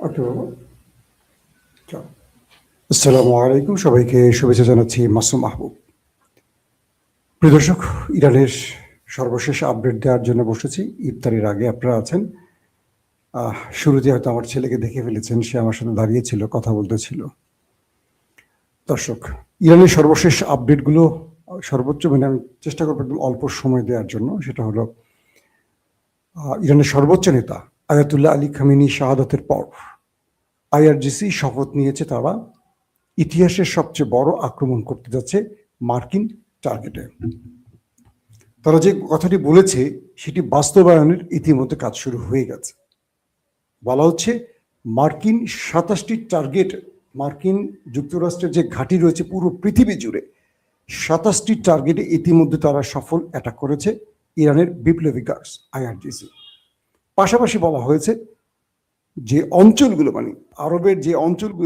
ওকে বাবা, চল। আসসালামু আলাইকুম, সবাইকে শুভেচ্ছা জানাচ্ছি। মাসুম মাহবুব। প্রিয় দর্শক, ইরানের সর্বশেষ আপডেট দেওয়ার জন্য বসেছি। ইফতারির আগে আপনারা আছেন। শুরুতে হয়তো আমার ছেলেকে দেখে ফেলেছেন, সে আমার সাথে দাঁড়িয়েছিল, কথা বলতেছিল। দর্শক, ইরানের সর্বশেষ আপডেটগুলো সর্বোচ্চ আমি চেষ্টা করবো একদম অল্প সময় দেওয়ার জন্য। সেটা হলো ইরানের সর্বোচ্চ নেতা আয়াতুল্লাহ আলী খামেনি শাহাদাতের পর আইআরজিসি শপথ নিয়েছে তারা ইতিহাসের সবচেয়ে বড় আক্রমণ করতে যাচ্ছে মার্কিন টার্গেটে। তারা যে কথাটি বলেছে সেটি বাস্তবায়নের ইতিমধ্যে কাজ শুরু হয়ে গেছে। বলা হচ্ছে মার্কিন 27টি টার্গেট, মার্কিন যুক্তরাষ্ট্রের যে ঘাঁটি রয়েছে পুরো পৃথিবী জুড়ে 27টি টার্গেটে ইতিমধ্যে তারা সফল অ্যাটাক করেছে ইরানের বিপ্লবী গার্ডস আইআরজিসি। পাশাপাশি বলা হয়েছে যে অঞ্চলগুলো, মানে আরবের যে অঞ্চলগুলো